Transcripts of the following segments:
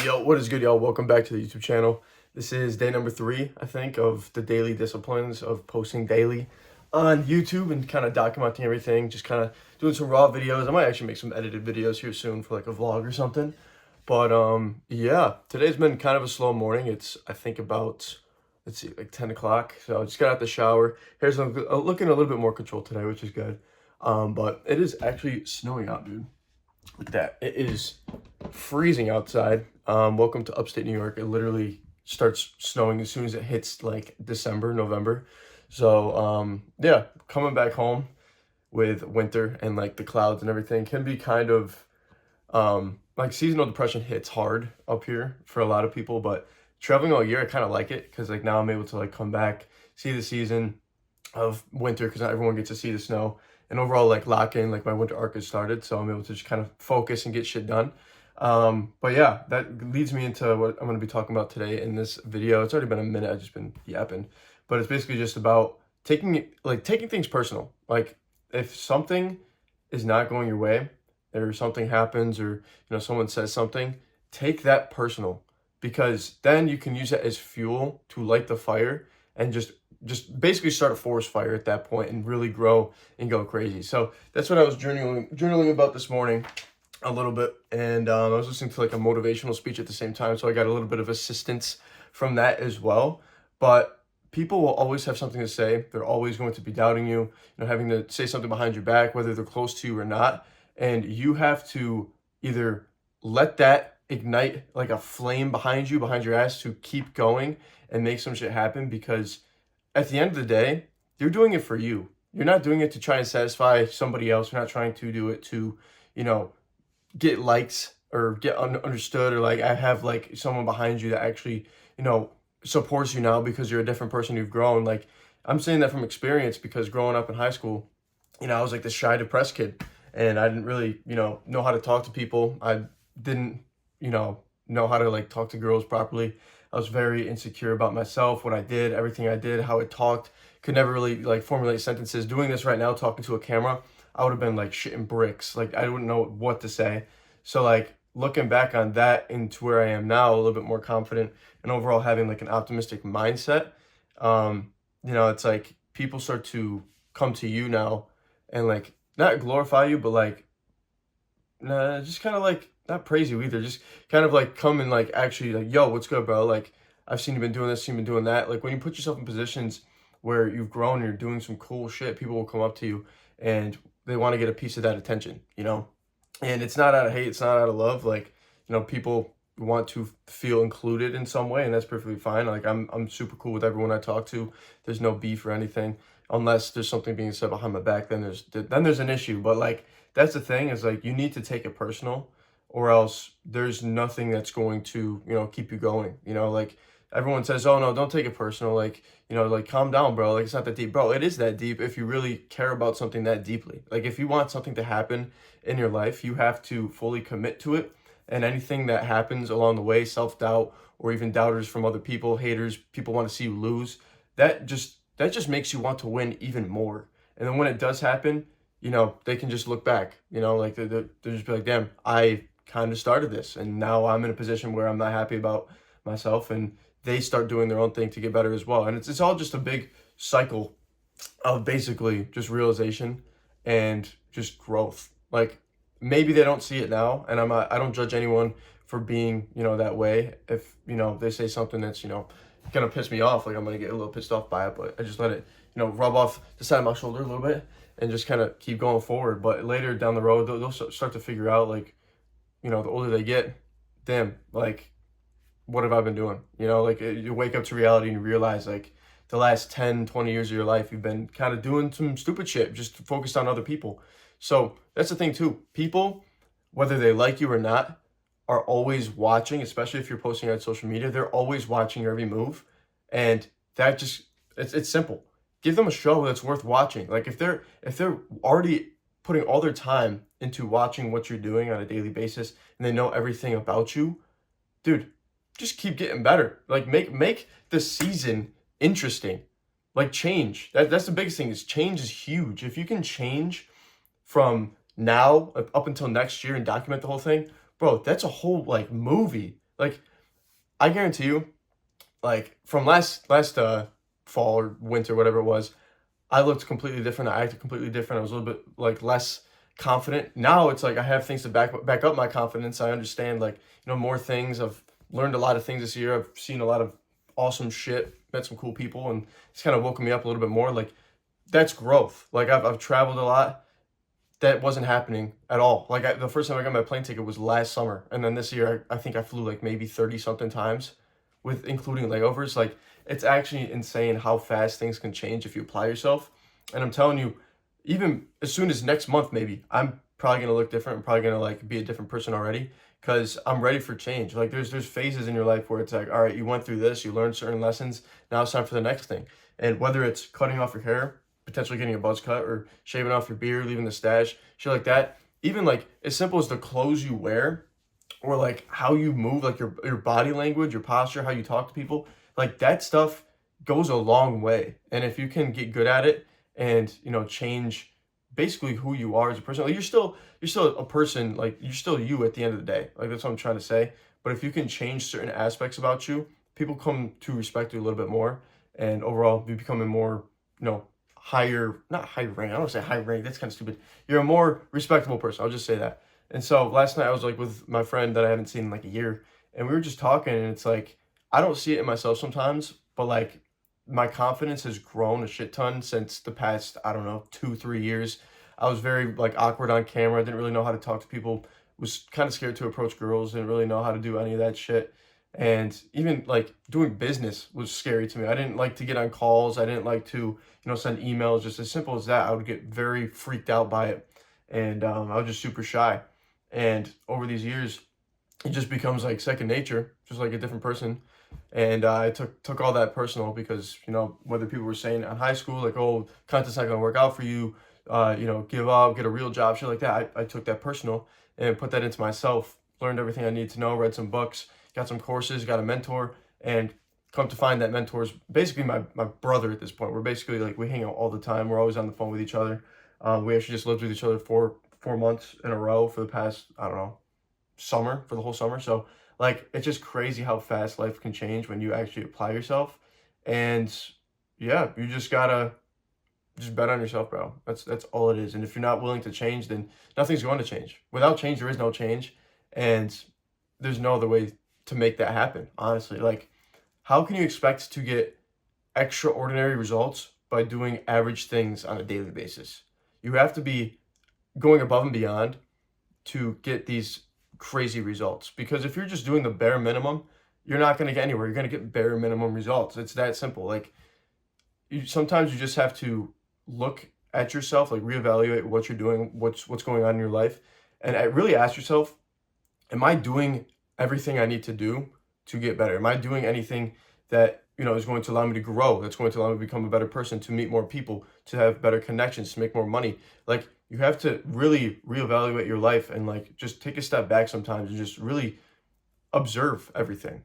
Yo, what is good, y'all? Welcome back to the YouTube channel. This is day number 3, I think, of the daily disciplines of posting daily on YouTube and kind of documenting everything, just kind of doing some raw videos. I might actually make some edited videos here soon for like a vlog or something. But yeah, today's been kind of a slow morning. It's, I think, about, let's see, like 10 o'clock. So I just got out the shower. Hair's looking a little bit more controlled today, which is good. But it is actually snowing out, dude. Look at that. It is freezing outside. Welcome to upstate New York. It literally starts snowing as soon as it hits like December, November. So yeah, coming back home with winter and like the clouds and everything can be kind of like seasonal depression hits hard up here for a lot of people, but traveling all year, I kind of like it because like now I'm able to like come back, see the season of winter because not everyone gets to see the snow, and overall like lock in, like my winter arc has started, so I'm able to just kind of focus and get shit done. But yeah, that leads me into what I'm going to be talking about today in this video. It's already been a minute, I've just been yapping, but it's basically just about taking things personal. Like if something is not going your way, or something happens, or someone says something, take that personal, because then you can use that as fuel to light the fire and just basically start a forest fire at that point and really grow and go crazy. So that's what I was journaling about this morning a little bit, and I was listening to like a motivational speech at the same time, so I got a little bit of assistance from that as well. But people will always have something to say. They're always going to be doubting you, having to say something behind your back, whether they're close to you or not. And you have to either let that ignite like a flame behind your ass to keep going and make some shit happen, because at the end of the day, you're doing it for you. You're not doing it to try and satisfy somebody else. You're not trying to do it to, get likes or get understood, or like I have like someone behind you that actually, supports you now because you're a different person, you've grown. Like I'm saying that from experience, because growing up in high school, I was like this shy, depressed kid, and I didn't really, know how to talk to people. I didn't, know how to like talk to girls properly. I was very insecure about myself, what I did, everything I did, how I talked. Could never really like formulate sentences. Doing this right now, talking to a camera, I would have been like shitting bricks. Like I wouldn't know what to say. So like looking back on that into where I am now, a little bit more confident and overall having like an optimistic mindset, it's like people start to come to you now and like not glorify you, but like just kind of like not praise you either. Just kind of like come and like actually like, yo, what's good, bro? Like I've seen you been doing this, seen you been doing that. Like when you put yourself in positions where you've grown and you're doing some cool shit, people will come up to you and they want to get a piece of that attention, And it's not out of hate, it's not out of love. Like, people want to feel included in some way, and that's perfectly fine. Like I'm super cool with everyone I talk to. There's no beef or anything, unless there's something being said behind my back, then there's an issue. But like that's the thing, is like you need to take it personal, or else there's nothing that's going to, keep you going. Like everyone says, oh no, don't take it personal. Like, like calm down, bro. Like it's not that deep. Bro, it is that deep if you really care about something that deeply. Like if you want something to happen in your life, you have to fully commit to it. And anything that happens along the way, self-doubt or even doubters from other people, haters, people want to see you lose, that just makes you want to win even more. And then when it does happen, they can just look back, like they'll just be like, damn, I kind of started this and now I'm in a position where I'm not happy about myself, and they start doing their own thing to get better as well. And it's all just a big cycle of basically just realization and just growth. Like maybe they don't see it now, and I don't judge anyone for being, that way. If, they say something that's, gonna piss me off, like I'm gonna get a little pissed off by it, but I just let it, rub off the side of my shoulder a little bit and just kind of keep going forward. But later down the road, they'll start to figure out, like, the older they get, damn, like, what have I been doing? Like you wake up to reality and you realize like the last 10, 20 years of your life, you've been kind of doing some stupid shit, just focused on other people. So that's the thing too. People, whether they like you or not, are always watching, especially if you're posting on social media, they're always watching your every move. And that just, it's simple. Give them a show that's worth watching. Like if they're already putting all their time into watching what you're doing on a daily basis and they know everything about you, dude, just keep getting better. Like make the season interesting. Like change. That's the biggest thing, is change is huge. If you can change from now up until next year and document the whole thing, bro, that's a whole like movie. Like, I guarantee you, like from last fall or winter, whatever it was, I looked completely different. I acted completely different. I was a little bit like less confident. Now it's like I have things to back up my confidence. I understand like, more things. I've learned a lot of things this year. I've seen a lot of awesome shit, met some cool people, and it's kind of woken me up a little bit more. Like, that's growth. Like, I've traveled a lot. That wasn't happening at all. Like, the first time I got my plane ticket was last summer, and then this year I think I flew like maybe 30 something times, with including layovers. Like, it's actually insane how fast things can change if you apply yourself. And I'm telling you, even as soon as next month, maybe I'm probably gonna look different. I'm probably gonna like be a different person already because I'm ready for change. Like, there's phases in your life where it's like, all right, you went through this, you learned certain lessons. Now it's time for the next thing. And whether it's cutting off your hair, potentially getting a buzz cut, or shaving off your beard, leaving the stash, shit like that. Even like as simple as the clothes you wear, or like how you move, like your body language, your posture, how you talk to people, like that stuff goes a long way. And if you can get good at it and change basically who you are as a person, like you're still a person, like you're still you at the end of the day. Like, that's what I'm trying to say. But if you can change certain aspects about you, people come to respect you a little bit more, and overall you become a more, higher, not high rank, I don't say high rank, that's kind of stupid. You're a more respectable person, I'll just say that. And so last night I was like with my friend that I haven't seen in like a year, and we were just talking, and it's like, I don't see it in myself sometimes, but like my confidence has grown a shit ton since the past, I don't know, 2 3 years. I was very like awkward on camera, didn't really know how to talk to people, was kind of scared to approach girls, didn't really know how to do any of that shit. And even like doing business was scary to me. I didn't like to get on calls. I didn't like to, send emails. Just as simple as that, I would get very freaked out by it, and I was just super shy. And over these years, it just becomes like second nature, just like a different person. And I took all that personal because, whether people were saying in high school like, oh, content's not gonna work out for you, give up, get a real job, shit like that. I took that personal and put that into myself. Learned everything I needed to know. Read some books, got some courses, got a mentor, and come to find that mentor is basically my brother at this point. We're basically like, we hang out all the time. We're always on the phone with each other. We actually just lived with each other for 4 months in a row for the past, I don't know, summer, for the whole summer. So like, it's just crazy how fast life can change when you actually apply yourself. And yeah, you just gotta just bet on yourself, bro. That's all it is. And if you're not willing to change, then nothing's going to change. Without change, there is no change. And there's no other way to make that happen, honestly. Like, how can you expect to get extraordinary results by doing average things on a daily basis? You have to be going above and beyond to get these crazy results. Because if you're just doing the bare minimum, you're not going to get anywhere. You're going to get bare minimum results. It's that simple. Like, sometimes you just have to look at yourself, like reevaluate what you're doing, what's going on in your life, and really ask yourself, am I doing everything I need to do to get better? Am I doing anything that, is going to allow me to grow, that's going to allow me to become a better person, to meet more people, to have better connections, to make more money? Like, you have to really reevaluate your life and like just take a step back sometimes and just really observe everything.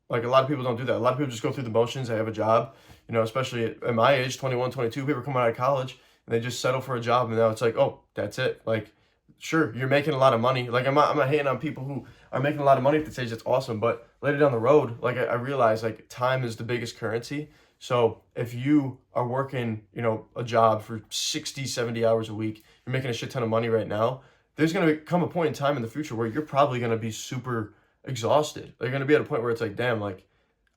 Like, a lot of people don't do that. A lot of people just go through the motions. They have a job, especially at my age, 21, 22, people coming out of college, and they just settle for a job, and now it's like, oh, that's it. Like, sure, you're making a lot of money. Like, I'm not hating on people who are making a lot of money at this age. That's awesome. But later down the road, like, I realize like time is the biggest currency. So if you are working, a job for 60, 70 hours a week, you're making a shit ton of money right now, there's going to come a point in time in the future where you're probably going to be super exhausted. They're going to be at a point where it's like, damn, like,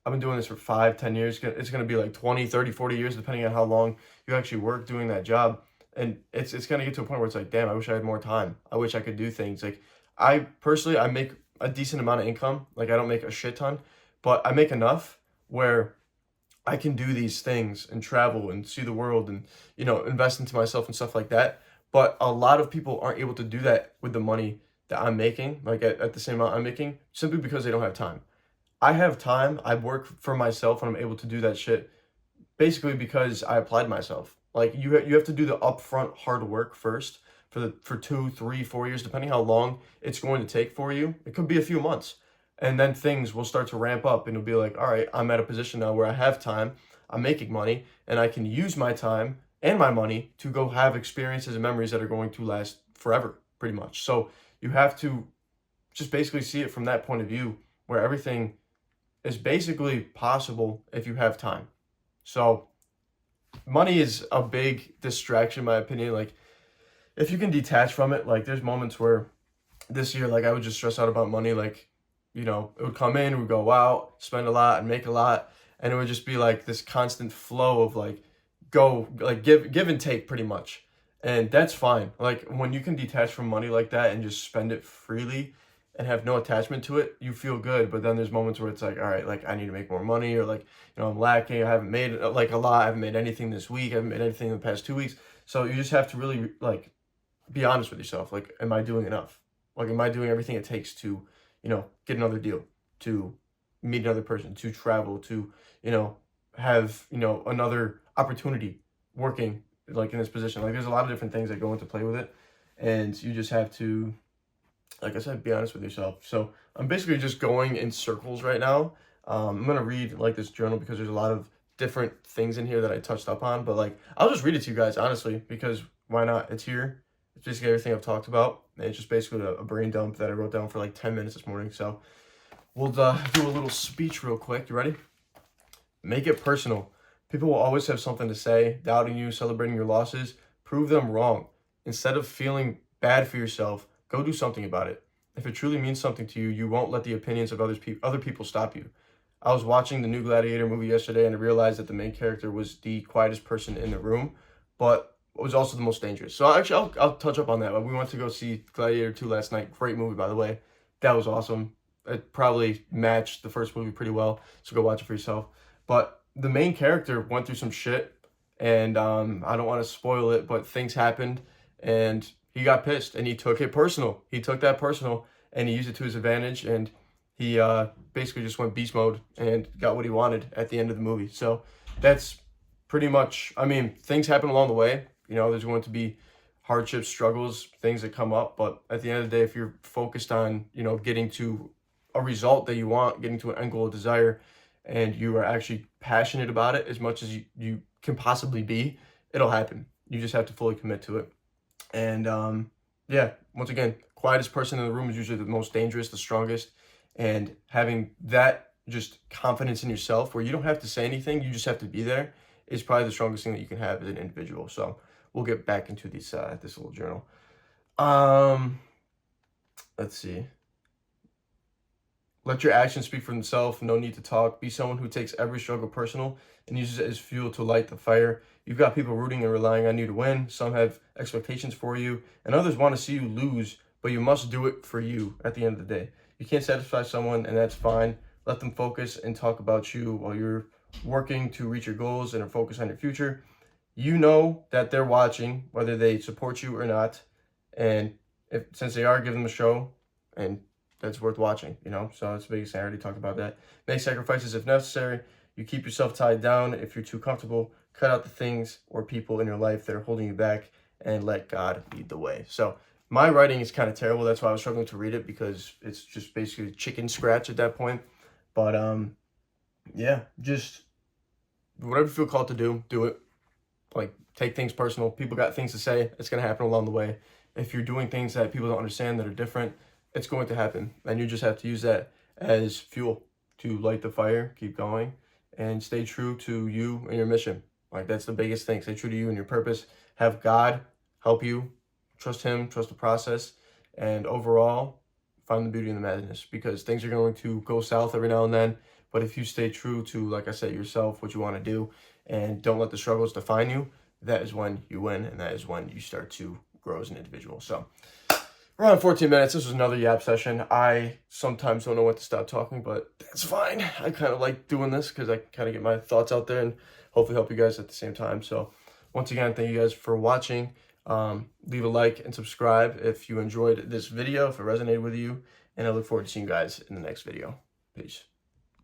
I've been doing this for 5, 10 years. It's going to be like 20, 30, 40 years, depending on how long you actually work doing that job. And it's going to get to a point where it's like, damn, I wish I had more time. I wish I could do things. Like, I personally, I make a decent amount of income. Like, I don't make a shit ton, but I make enough where I can do these things and travel and see the world and, invest into myself and stuff like that. But a lot of people aren't able to do that with the money that I'm making, like at the same amount I'm making, simply because they don't have time. I have time. I work for myself, and I'm able to do that shit basically because I applied myself. Like, you have to do the upfront hard work first for 2, 3, 4 years, depending how long it's going to take for you. It could be a few months, and then things will start to ramp up, and it'll be like, all right, I'm at a position now where I have time, I'm making money, and I can use my time and my money to go have experiences and memories that are going to last forever, pretty much. So you have to just basically see it from that point of view, where everything is basically possible if you have time. So money is a big distraction, in my opinion. Like, if you can detach from it, like, there's moments where this year, like, I would just stress out about money. Like, it would come in, we'd go out, spend a lot and make a lot, and it would just be like this constant flow of like give and take pretty much. And that's fine. Like, when you can detach from money like that and just spend it freely and have no attachment to it, you feel good. But then there's moments where it's like, all right, like, I need to make more money, or like, I'm lacking, I haven't made like a lot, I haven't made anything this week, I haven't made anything in the past 2 weeks. So you just have to really like be honest with yourself. Like, am I doing enough? Like, am I doing everything it takes to, get another deal, to meet another person, to travel, to, have, another opportunity working like in this position? Like, there's a lot of different things that go into play with it. And you just have to, like I said, be honest with yourself. So I'm basically just going in circles right now. I'm going to read like this journal because there's a lot of different things in here that I touched up on, but like, I'll just read it to you guys, honestly, because why not? It's here. It's basically everything I've talked about. And it's just basically a brain dump that I wrote down for like 10 minutes this morning. So we'll do a little speech real quick. You ready? Make it personal. People will always have something to say, doubting you, celebrating your losses. Prove them wrong. Instead of feeling bad for yourself, go do something about it. If it truly means something to you, you won't let the opinions of other people stop you. I was watching the new Gladiator movie yesterday, and I realized that the main character was the quietest person in the room, but was also the most dangerous. So actually, I'll touch up on that. We went to go see Gladiator 2 last night. Great movie, by the way. That was awesome. It probably matched the first movie pretty well, so go watch it for yourself. But the main character went through some shit, and I don't want to spoil it, but things happened, and he got pissed, and he took it personal. He took that personal, and he used it to his advantage, and he basically just went beast mode and got what he wanted at the end of the movie. So that's pretty much, I mean, things happen along the way. There's going to be hardships, struggles, things that come up, but at the end of the day, if you're focused on, getting to a result that you want, getting to an end goal of desire, and you are actually passionate about it as much as you can possibly be, it'll happen. You just have to fully commit to it. And yeah, once again, quietest person in the room is usually the most dangerous, the strongest. And having that just confidence in yourself where you don't have to say anything, you just have to be there, is probably the strongest thing that you can have as an individual. So we'll get back into this little journal. Let's see. Let your actions speak for themselves. No need to talk. Be someone who takes every struggle personal and uses it as fuel to light the fire. You've got people rooting and relying on you to win. Some have expectations for you, and others want to see you lose, but you must do it for you at the end of the day. You can't satisfy someone, and that's fine. Let them focus and talk about you while you're working to reach your goals and are focused on your future. You know that they're watching, whether they support you or not. And since they are, give them a show, and that's worth watching, So that's the biggest thing. I already talked about that. Make sacrifices if necessary. You keep yourself tied down if you're too comfortable. Cut out the things or people in your life that are holding you back, and let God lead the way. So my writing is kind of terrible. That's why I was struggling to read it, because it's just basically chicken scratch at that point. But yeah, just whatever you feel called to do it. Like, take things personal. People got things to say. It's going to happen along the way. If you're doing things that people don't understand, that are different, it's going to happen. And you just have to use that as fuel to light the fire, keep going, and stay true to you and your mission. Like, that's the biggest thing. Stay true to you and your purpose. Have God help you. Trust Him, trust the process, and overall, find the beauty in the madness, because things are going to go south every now and then. But if you stay true to, like I said, yourself, what you want to do, and don't let the struggles define you, that is when you win, and that is when you start to grow as an individual. So we're on 14 minutes. This was another yap session. I sometimes don't know when to stop talking, but that's fine. I kind of like doing this because I kind of get my thoughts out there and hopefully help you guys at the same time. So once again, thank you guys for watching. Leave a like and subscribe if you enjoyed this video, if it resonated with you, and I look forward to seeing you guys in the next video. Peace.